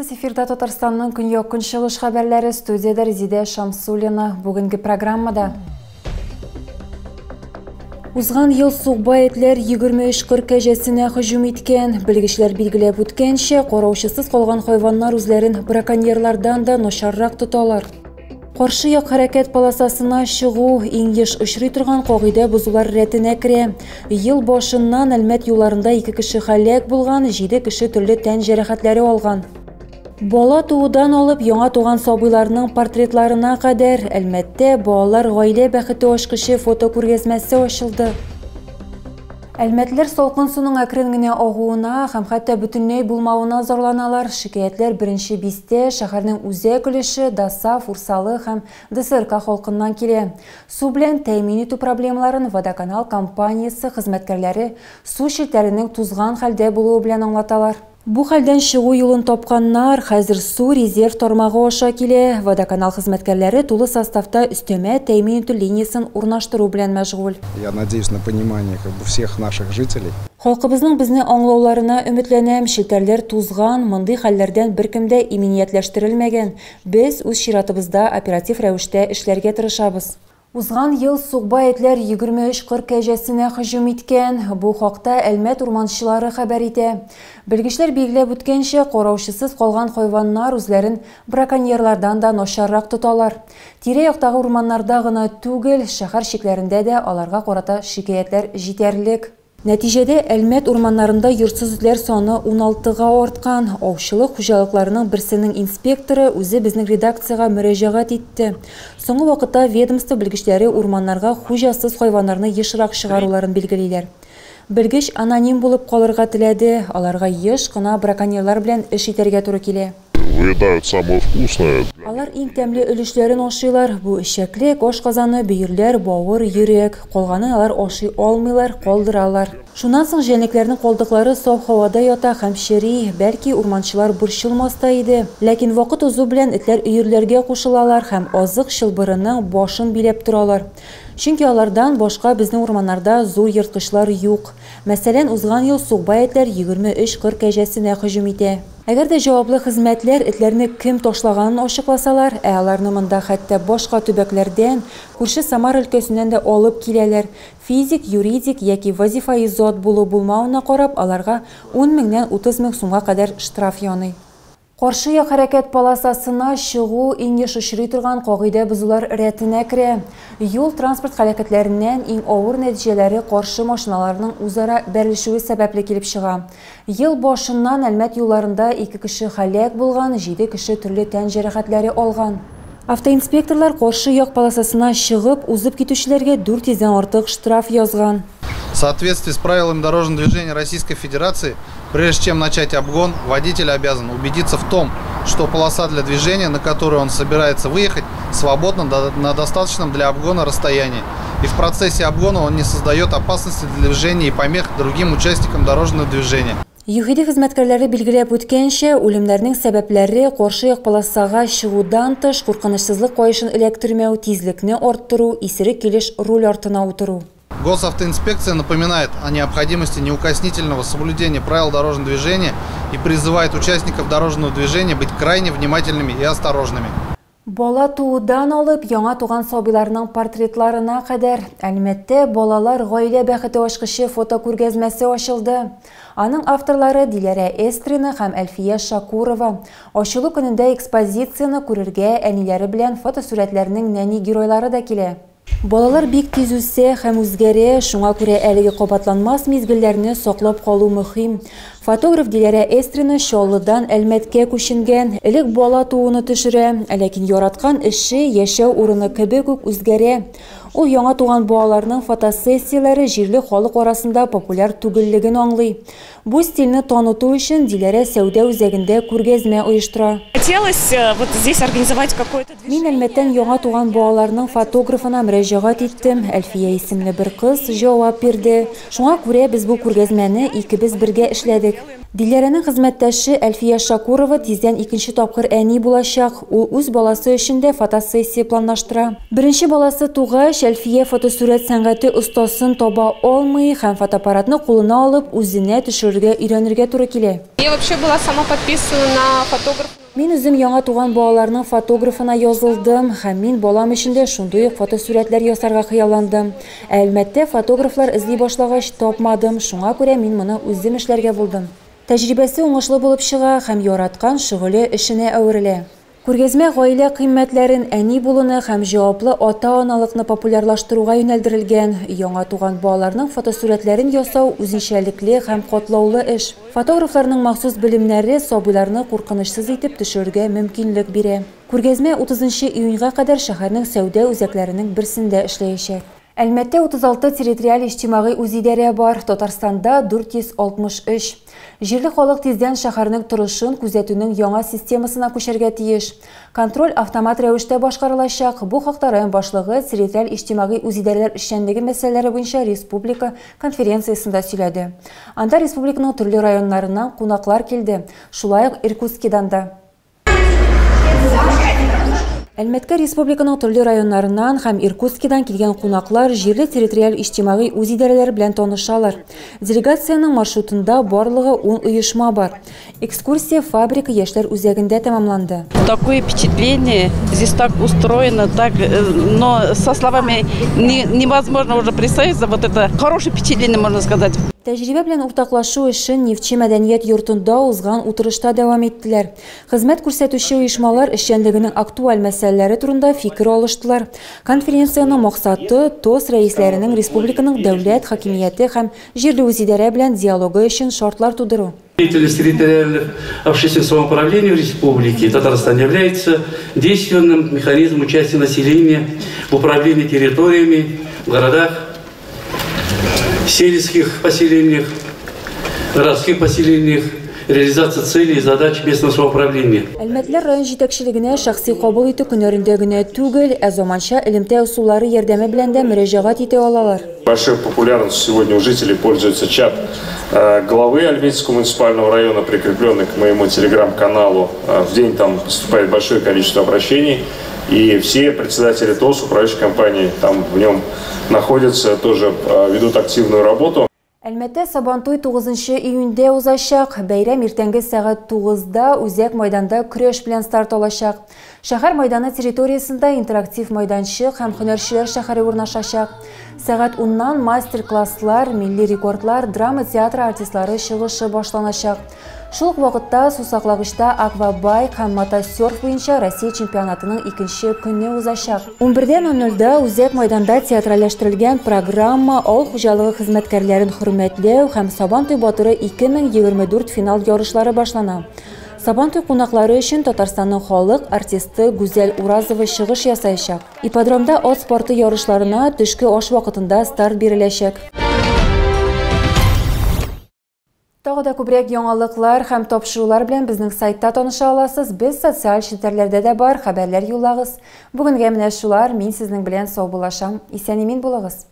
Урмансыз эфирда Татарстанның көньяк көнчыгыш хәбәрләре, студияда Резида Шамсуллина. Бүгенге программада узган ел сугба этләр 23-40 кәҗәсенә һөҗүм иткән. Белгечләр билгеләп үткәнчә, караучысыз калган хайваннар үзләрен браконьерлардан да начаррак тоталар. Каршы як хәрәкәт полосасына чыгу иң еш очрый торган кагыйдә бузулар рәтенә керә. Ел башыннан Әлмәт юлларында 2 кеше һәлак булган, 7 кеше төрле тән җәрәхәтләре алган. Бала туудан алып яңа туган сабыйларның портретларына кадәр Әлмәттә балалар гаилә бәхете ачкычы фотокүргәзмәсе ачылды. Әлмәтләр салкын суның әкрен генә агуына һәм хәтта бөтенләй булмавына зарланалар. Шикаятьләр беренче бистә шәһәрнең үзәк өлеше Даса, Фурсалы һәм ДСРК халкыннан килә. Су белән тәэмин итү проблемаларын Водоканал компаниясе хезмәткәрләре су челтәренең тузган хәлдә булуы белән аңлаталар. Бу хәлдән чыгу юлын тапканнар хәзер су резерв тармагы аша килә. Водоканал хезмәткәрләре тулы составта өстәмә тәэмин итү линиясын урнаштыру белән мәшгуль. Я надеюсь на понимание всех наших жителей. Халкыбызның безне аңлауларына өметләнәм. Челтәрләр тузган, мондый хәлләрдән беркемдә иминиятләштерелмәгән. Без үз чиратыбызда оператив рәвештә эшләргә тырышабыз. Узган ел сугба этләр 23-40 кәҗәсенә һөҗүм иткән. Бу хакта Әлмәт урманчылары хәбәр итә. Белгечләр билгеләп үткәнчә, караучысыз калган хайваннар үзләрен браконьерлардан да начаррак тоталар. Тирә-яктагы урманнарда гына түгел, шәһәр чикләрендә дә аларга карата шикаятләр җитәрлек. Нәтиҗәдә Әлмәт урманнарында йортсыз этләр саны 16-га арткан. Аучылык хуҗалыкларының берсенең инспекторы үзе безнең редакциягә мөрәҗәгать итте. Соңгы вакытта ведомство белгечләре урманнарга хуҗасыз хайваннарны ешрак чыгаруларын билгелиләр. Белгеч аноним булып калырга теләде. Аларга еш кына браконьерлар белән эш итәргә туры килә. Выедают самое вкусное. Алар иң тәмле өлешләрен ашыйлар. Бу эчәклек, ашказаны, бөерләр, бавыр, йөрәк. Калганын алар ашый алмыйлар, калдыралар. Шуннан соң җәнлекләрнең калдыклары саф һавада ята һәм чери. Бәлки урманчылар борчылмаста иде. Ләкин вакыт узу белән этләр өерләргә кушылалар һәм азык чылбырының башын биләп торалар. Чөнки алардан башка безнең урманнарда зур йырткычлар юк. Мәсәлән, узган ел сугба этләр 23-40 кәҗәсенә һөҗүм итә. Әгәр дә җаваплы хезмәтләр этләрне кем ташлаганын ачыкласалар, аларны монда хәтта башка төбәкләрдән, күрше Самар өлкәсеннән дә алып киләләр. Физик, юридик яки вазифаи зат булу-булмауына карап, аларга 10 меңнән 30 мең сумга кадәр штраф яный. Каршы як хәрәкәт полосасына чыгу иң еш очрый торган кагыйдә бузулар рәтенә керә. Юл транспорт һәлакәтләреннән иң авыр нәтиҗәләре каршы машиналарның үзара бәрелешүе сәбәпле килеп чыга. Ел башыннан Әлмәт юлларында 2 кеше һәлак булган, 7 кеше төрле тән җәрәхәтләре алган. Автоинспекторлар каршы як полосасына чыгып, узып китүчеләргә 400-дән артык штраф язган. В соответствии с правилами дорожного движения Российской Федерации, прежде чем начать обгон, водитель обязан убедиться в том, что полоса для движения, на которую он собирается выехать, свободна на достаточном для обгона расстоянии. И в процессе обгона он не создает опасности для движения и помех другим участникам дорожного движения. ЮХИДИ хезмәткәрләре билгеләп үткәнчә, үлемнәрнең сәбәпләре каршы як полосага чыгудан тыш куркынычсызлык кайышын эләктермәү, тизлекне арттыру, исерек килеш руль артына утыру. Госавтоинспекция напоминает о необходимости неукоснительного соблюдения правил дорожного движения и призывает участников дорожного движения быть крайне внимательными и осторожными. Бала туудан алып, яңа туган сабыйларның портретларына кадәр Әлмәттә балалар гаилә бәхете ачкычы фотокүргәзмәсе ачылды. Аның авторлары Диләрә Эстрина һәм Әлфия Шакурова. Ачылу көнендә экспозицияны күрергә әниләре белән фотосурәтләрнең нәни геройлары да килә. Балалар бик тиз үсә һәм үзгәрә, шуңа күрә әлеге кабатланмас мизгелләрне саклап калу мөһим. Фотограф Диләрә Эстрина Чаллыдан Әлмәткә күченгән. Элек бала тууны төшерә, ләкин яраткан эше яшәү урыны кебек үк үзгәрә. Ул яңа туган балаларның фотосессияләре җирле халык арасында популяр түгеллеген аңлый. Бу стильне таныту өчен Диләрә сәүдә үзәгендә күргәзмә оештыра. Хотелось вот здесь организовать какое-то движение. Мин Әлмәттән яңа туган балаларның фотографына мөрәҗәгать иттем. Әлфия исемле бер кыз җавап бирде. Шуңа күрә без бу күргәзмәне икебез бергә эшләдек. Диләрәнең хезмәттәше Әлфия Шакурова тиздән икенче тапкыр әни булачак. Ул үз баласы өчен дә фотосессия планлаштыра. Беренче баласы тугач, Әлфия фотосурәт сәнгате остасын таба алмый һәм фотоаппаратны кулына алып үзенә төшерергә өйрәнергә туры килә. Я вообще была сама подписана на фотографа. Мин үзем яңа туган балаларның фотографына язылдым һәм мин балам өчен дә шундый ук фотосурәтләр ясарга хыялландым. Әлбәттә, фотографлар эзли башлагач тапмадым, шуңа күрә мин моны үзем эшләргә булдым. Тәҗрибәсе уңышлы булып чыга һәм яраткан шөгыле эшенә әверелә. Күргәзмә гаилә кыйммәтләрен, әни булуны һәм җаваплы ата-аналыкны популярлаштыруга юнәлдерелгән. Яңа туган балаларның фотосурәтләрен ясау үзенчәлекле һәм катлаулы эш. Фотографларның махсус белемнәре сабыйларны куркынычсыз итеп төшерергә мөмкинлек бирә. Күргәзмә 30 июньгә кадәр шәһәрнең сәүдә үзәкләренең берсендә эшләячәк. Әлмәттә 36 территориаль иҗтимагый үзидарә бар, Татарстанда 463. Җирле халык тиздән шәһәрнең торышын күзәтүнең яңа системасына күчәргә тиеш. Контроль автомат рәвештә башкарылачак. Бу хакта район башлыгы территориаль иҗтимагый үзидарәләр эшчәнлеге мәсьәләләре буенча республика конференциясында сөйләде. Анда республиканың төрле районнарыннан кунаклар килде. Шулай ук Иркутскидан да. Әлмәткә республиканың төрле районнарыннан һәм Иркутскидан килгән кунаклар җирле территориаль иҗтимагый үзидарәләр белән танышалар. Делегацияның маршрутында барлыгы 10 оешма бар. Экскурсия фабрика яшьләр үзәгендә тәмамланды. Такое впечатление, здесь так устроено, так, но со словами невозможно уже представить, вот это хорошее впечатление, можно сказать. Тәҗрибә белән уртаклашу эшен Нефтче мәдәният йортында узган утырышта дәвам иттеләр. Хезмәт күрсәтүче оешмалар эшчәнлегенең актуаль мәсьәләләре турында фикер алыштылар. Конференциянең максаты ТОС рәисләренең республиканың дәүләт хакимияте һәм җирле үзидарә белән диалогы өчен шартлар тудыру. Деятельность территориальных общественных самоуправлений в Республике Татарстан является действенным механизмом участия населения в управлении территориями в городах, сельских поселениях, городских поселениях, реализация целей и задач местного самоуправления. Әлмәтләр район җитәкчелегенә шәхси кабул итү көннәрендә генә түгел, заманча элемтә усуллары ярдәме белән дә мөрәҗәгать итә алалар. Большой популярностью сегодня у жителей пользуется чат главы Альметьевского муниципального района, прикрепленный к моему телеграм-каналу. В день там поступает большое количество обращений. И все председатели ТОС, управляющей компании, там в нем находятся, тоже ведут активную работу. Әлмәттә Сабантуй 9 июньдә узачак. Бәйрәм иртәнге сәгать 9-да үзәк майданда көрәш белән старт алачак. Шәһәр майданы территориясендә интерактив майданчык һәм һөнәрчеләр шәһәре урнашачак. Сәгать 10-нан мастер-класслар, милли рекордлар, драма театры артистлары чыгышы башланачак. Шул ук вакытта сусаклагычта аквабайк һәм мотосерф буенча Россия чемпионатының икенче көне узачак. 11:00-да үзәк майданда театральләштерелгән программа авыл хуҗалыгы хезмәткәрләрен хөрмәтләү һәм Сабантуй батыры 2024 финал ярышлары башлана. Сабантуй кунаклары өчен Татарстанның халык артисты Гүзәл Уразова чыгыш ясаячак. Ипподромда ат спорты ярышларына төшке аш вакытында старт биреләчәк. Тагы да күбрәк яңалыклар һәм тапшырулар белән безнең сайтта таныша аласыз. Без социаль челтәрләрдә дә бар, хәбәрләр юллагыз. Бүгенгә менә шулар, мин сезнең белән сау булашам. Исән-имин булыгыз.